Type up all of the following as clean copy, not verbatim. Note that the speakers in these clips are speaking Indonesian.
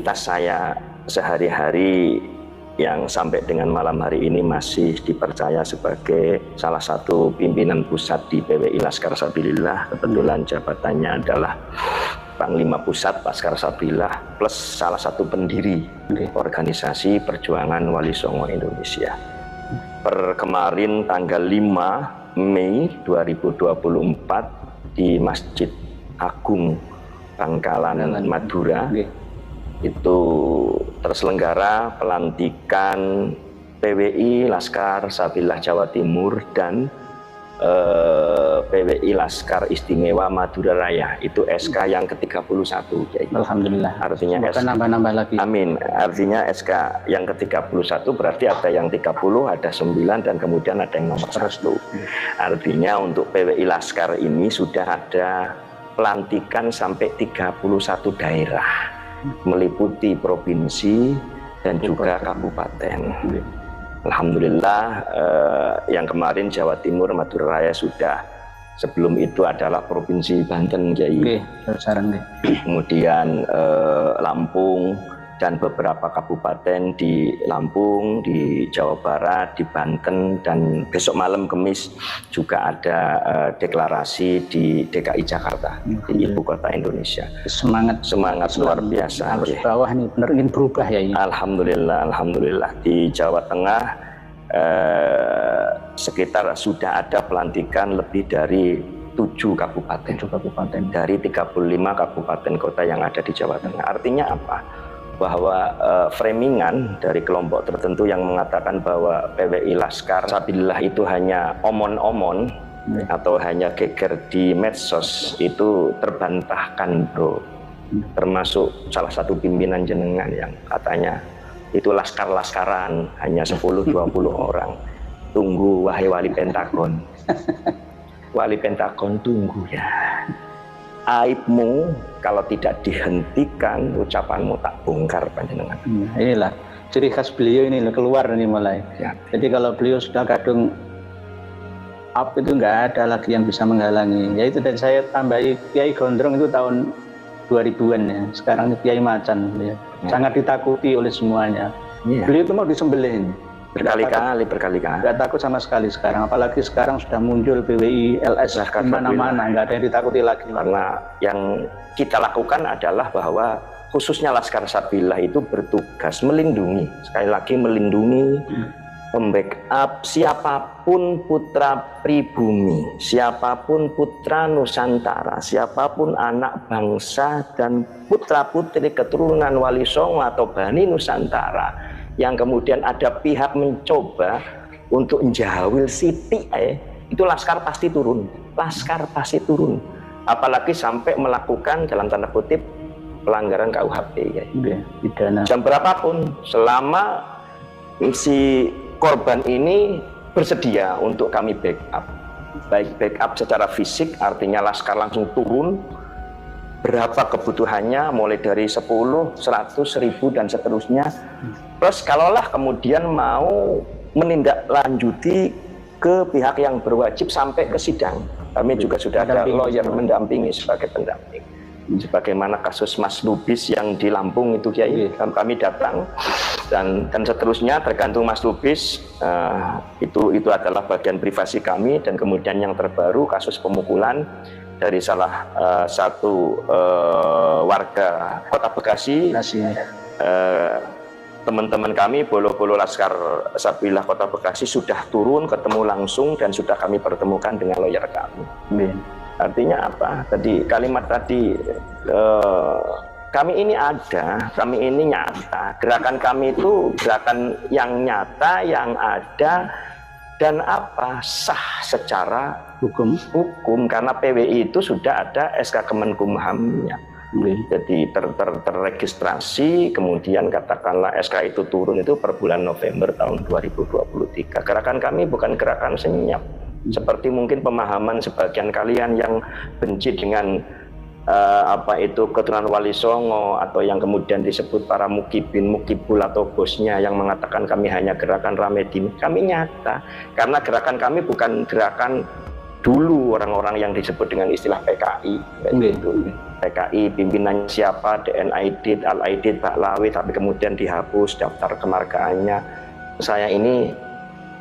aktivitas saya sehari-hari yang sampai dengan malam hari ini masih dipercaya sebagai salah satu pimpinan pusat di PWI Laskar Sabilillah. Kebetulan jabatannya adalah Panglima Pusat Laskar Sabilillah plus salah satu pendiri organisasi Perjuangan Wali Songo Indonesia. Per kemarin tanggal 5 Mei 2024 di Masjid Agung Bangkalan Madura itu terselenggara pelantikan PWI Laskar Sabilillah Jawa Timur dan PWI Laskar Istimewa Madura Raya. Itu SK yang ke-31. Alhamdulillah. Artinya nambah-nambah lagi. Amin. Artinya SK yang ke-31 berarti ada yang 30, ada 9 dan kemudian ada yang nomor 1. Artinya untuk PWI Laskar ini sudah ada pelantikan sampai 31 daerah, meliputi provinsi dan juga kabupaten. Alhamdulillah yang kemarin Jawa Timur Madura Raya sudah, sebelum itu adalah Provinsi Banten, Kiai. Kemudian Lampung dan beberapa kabupaten di Lampung, di Jawa Barat, di Banten, dan besok malam Kamis juga ada deklarasi di DKI Jakarta, di ibu kota Indonesia. Semangat luar biasa. Harus bawah ini benar ingin berubah ya ini. Alhamdulillah. Di Jawa Tengah sekitar sudah ada pelantikan lebih dari 7 kabupaten dari 35 kabupaten kota yang ada di Jawa Tengah. Artinya apa? Bahwa framingan dari kelompok tertentu yang mengatakan bahwa PWI Laskar Sabilillah itu hanya omon-omon atau hanya geger di medsos itu terbantahkan, bro. Termasuk salah satu pimpinan jenengan yang katanya itu laskar-laskaran hanya 10-20 orang. Tunggu wahai wali Pentagon. Wali Pentagon, tunggu ya. Aibmu kalau tidak dihentikan, ucapanmu tak bongkar panjenengan. Inilah ciri khas beliau ini keluar ini mulai. Ya. Jadi kalau beliau sudah kadung up itu nggak ada lagi yang bisa menghalangi. Ya itu, dan saya tambahi Kiai Gondrong itu tahun 2000-an ya. Sekarang ini Kiai Macan ya. Sangat ditakuti oleh semuanya. Ya. Beliau itu mau disembelih. Berkali-kali. Nggak takut sama sekali sekarang, apalagi sekarang sudah muncul PWI LS di mana-mana, nggak ada yang ditakuti lagi. Karena yang kita lakukan adalah bahwa khususnya Laskar Sabilillah itu bertugas melindungi, sekali lagi melindungi, membackup siapapun putra pribumi, siapapun putra Nusantara, siapapun anak bangsa dan putra-putri keturunan Wali Songo atau Bani Nusantara yang kemudian ada pihak mencoba untuk menjawil Siti, itu Laskar pasti turun. Apalagi sampai melakukan dalam tanda kutip pelanggaran KUHP ya. Pidana. Jam berapapun selama si korban ini bersedia untuk kami backup. Baik backup secara fisik, artinya Laskar langsung turun. Berapa kebutuhannya, mulai dari 10, 100, 1000 dan seterusnya. Plus kalaulah kemudian mau menindaklanjuti ke pihak yang berwajib sampai ke sidang, kami juga sudah ada lawyer mendampingi sebagai pendamping. Sebagaimana kasus Mas Lubis yang di Lampung itu, Kiai, kami datang dan seterusnya, tergantung Mas Lubis, itu adalah bagian privasi kami. Dan kemudian yang terbaru kasus pemukulan dari salah satu warga Kota Bekasi. Teman-teman kami Bolo-Bolo Laskar Sabilillah Kota Bekasi sudah turun, ketemu langsung, dan sudah kami pertemukan dengan lawyer kami. Artinya apa? Tadi kalimat tadi, kami ini ada, kami ini nyata. Gerakan kami itu gerakan yang nyata, yang ada, dan apa? Sah secara hukum, karena PWI itu sudah ada SK Kemenkumhamnya. Jadi terregistrasi, kemudian katakanlah SK itu turun itu per bulan November tahun 2023. Gerakan kami bukan gerakan senyap seperti mungkin pemahaman sebagian kalian yang benci dengan keturunan Wali Songo, atau yang kemudian disebut para mukibin, mukibul atau bosnya yang mengatakan kami hanya gerakan Ramedin. Kami nyata, karena gerakan kami bukan gerakan dulu orang-orang yang disebut dengan istilah PKI gitu. PKI pimpinannya siapa, DN Aidit, Al Aidit, Baklawi, tapi kemudian dihapus daftar kemargaannya. Saya ini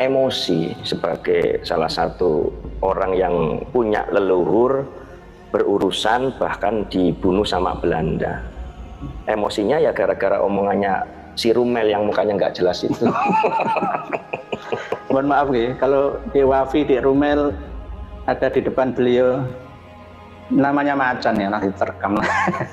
emosi sebagai salah satu orang yang punya leluhur berurusan bahkan dibunuh sama Belanda. Emosinya ya gara-gara omongannya si Rumel yang mukanya nggak jelas itu. Mohon maaf ya, kalau di Wafi, di Rumel ada di depan beliau, namanya macan ya, nanti terekam.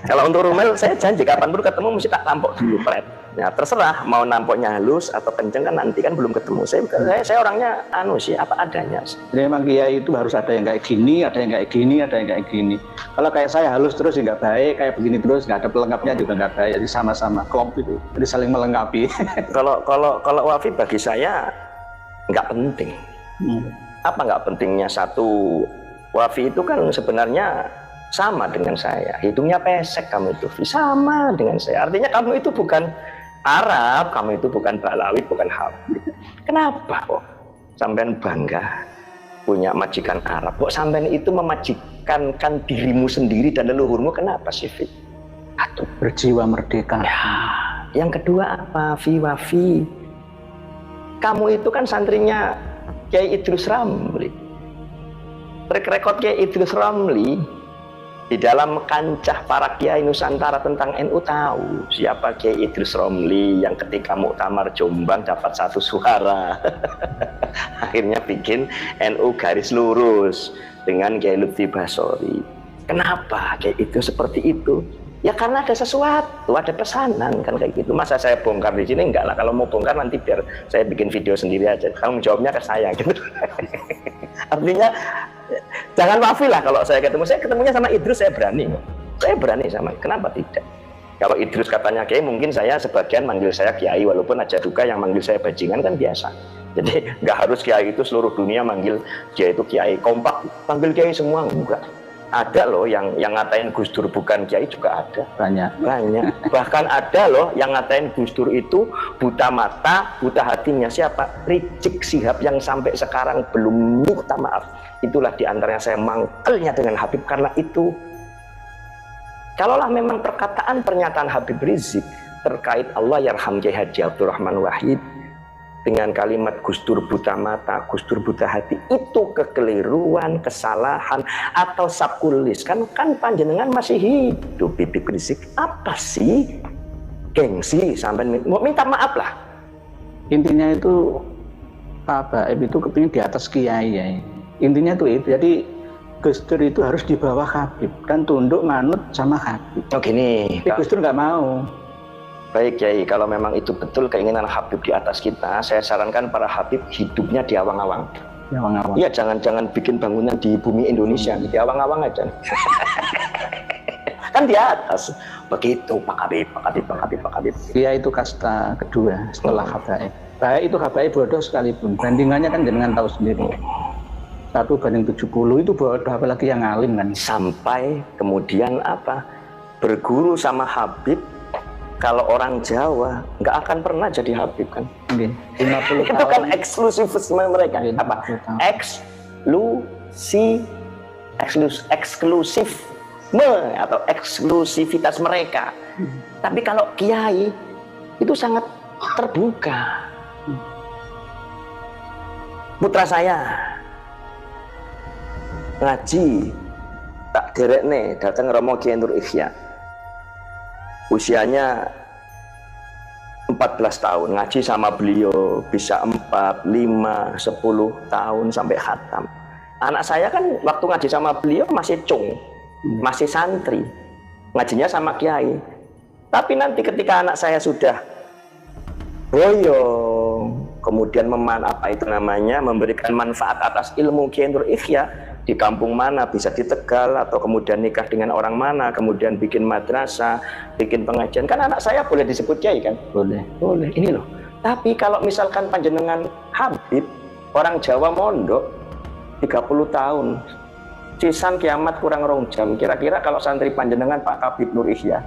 Kalau untuk Rumel, saya janji kapanpun ketemu mesti tak tampok dulu, Pret. Ya terserah, mau nampoknya halus atau kenceng kan nanti kan belum ketemu. Saya orangnya apa adanya. Jadi memang kiai itu harus ada yang kayak gini, ada yang kayak gini, ada yang kayak gini. Kalau kayak saya halus terus ya nggak baik, kayak begini terus nggak ada pelengkapnya juga nggak baik. Jadi sama-sama klop itu, jadi saling melengkapi. Kalau Wafi bagi saya nggak penting. Apa nggak pentingnya satu? Wafi itu kan sebenarnya sama dengan saya, hidungnya pesek kamu itu, sama dengan saya. Artinya kamu itu bukan Arab, kamu itu bukan Baklawi, bukan Habib. Kenapa kok sampean bangga punya majikan Arab? Kok sampean itu memajikankan dirimu sendiri dan leluhurmu? Kenapa sih, Fi? Aduh, berjiwa merdeka. Ya. Yang kedua apa, Wafi? Kamu itu kan santrinya Kiai Idrus Ramli. Rekod Kiai Idrus Ramli di dalam kancah para kiai Nusantara tentang NU tahu siapa Kiai Idrus Ramli yang ketika muktamar Jombang dapat 1 suara. Akhirnya bikin NU garis lurus dengan Kiai Lutfi Basori. Kenapa Kiai itu seperti itu? Ya karena ada sesuatu, ada pesanan kan kayak gitu. Masa saya bongkar di sini? Enggak lah, kalau mau bongkar nanti biar saya bikin video sendiri aja. Kamu jawabnya ke saya gitu. Artinya jangan Wafi lah kalau saya ketemunya sama Idrus saya berani. Saya berani sama. Kenapa tidak? Kalau Idrus katanya Kiai, mungkin saya sebagian manggil saya Kiai, walaupun aja juga yang manggil saya bajingan kan biasa. Jadi nggak harus Kiai itu seluruh dunia manggil dia itu Kiai. Kompak panggil Kiai semua enggak. Ada loh yang ngatain Gus Dur bukan Kiai juga ada. Banyak. Bahkan ada loh yang ngatain Gus Dur itu buta mata, buta hatinya. Siapa? Rizik Syihab yang sampai sekarang belum minta maaf. Itulah diantaranya saya mangkelnya dengan Habib karena itu. Kalaulah memang perkataan pernyataan Habib Rizik terkait Allah yarham Kiai Haji Abdurrahman Wahid dengan kalimat Gus Dur buta mata, Gus Dur buta hati, itu kekeliruan, kesalahan atau sabkulis. Kan panjenengan masih hidup, Habib Rizik. Apa sih? Gengsi sampai mau minta maaf lah. Intinya itu Pak Baib itu kepingin di atas kiai ya. Intinya itu. Jadi Gus Dur itu harus di bawah Habib dan tunduk manut sama Habib. Oh gini. Tapi Gus Dur nggak mau. Baik Kiai, kalau memang itu betul keinginan Habib di atas kita, saya sarankan para Habib hidupnya di awang-awang. Iya, jangan bikin bangunan di bumi Indonesia, di awang-awang aja. Kan di atas. Begitu Pak Habib. Dia itu kasta kedua setelah Habaib. Baik itu Habaib bodoh sekalipun. Bandingannya kan dengan tahu sendiri. 1:70 itu bodoh, apalagi yang alim kan. Sampai kemudian apa? Berguru sama Habib. Kalau orang Jawa nggak akan pernah jadi Habib kan? 50 itu tahun. kan eksklusifisme mereka. Apa? Eksklusifme atau eksklusivitas mereka. Tapi kalau Kiai itu sangat terbuka. Putra saya ngaji tak derek nih datang Romo Kiai Nur Ikhya. Usianya 14 tahun, ngaji sama beliau bisa 4, 5, 10 tahun sampai khatam. Anak saya kan waktu ngaji sama beliau masih cung, masih santri, ngajinya sama Kiai. Tapi nanti ketika anak saya sudah boyong, kemudian memberikan manfaat atas ilmu Kiai Nur Ikhya, di kampung mana, bisa di Tegal atau kemudian nikah dengan orang mana, kemudian bikin madrasah, bikin pengajian, kan anak saya boleh disebut Kiai kan? Boleh. Ini loh. Tapi kalau misalkan panjenengan Habib, orang Jawa mondok 30 tahun, sisan kiamat kurang 2 jam. Kira-kira kalau santri panjenengan Pak Habib Nur Ikhya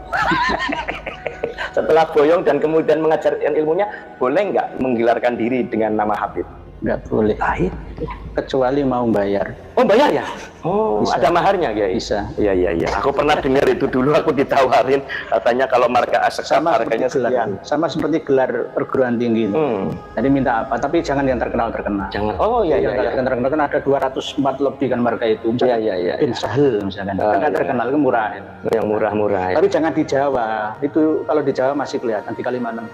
setelah boyong dan kemudian mengajarkan ilmunya, boleh nggak menggelarkan diri dengan nama Habib? nggak boleh. Lain. Kecuali mau bayar. Oh bayar ya? Oh Bisa. ada maharnya Kiai? Bisa. Iya iya iya. Aku pernah dengar itu dulu, aku ditawarin katanya kalau marga asekaf Sama harganya seperti gelar, sekian. sama seperti gelar perguruan tinggi itu. Jadi minta apa? Tapi jangan yang terkenal. Jangan. Oh iya iya. Yang terkenal kan ada 204 lebih kan marga itu. Iya iya iya. Bin Sahel misalkan. Kan nggak terkenal, itu murah. Yang murah-murah. Ya. Tapi jangan di Jawa. Itu kalau di Jawa masih kelihatan, di Kalimantan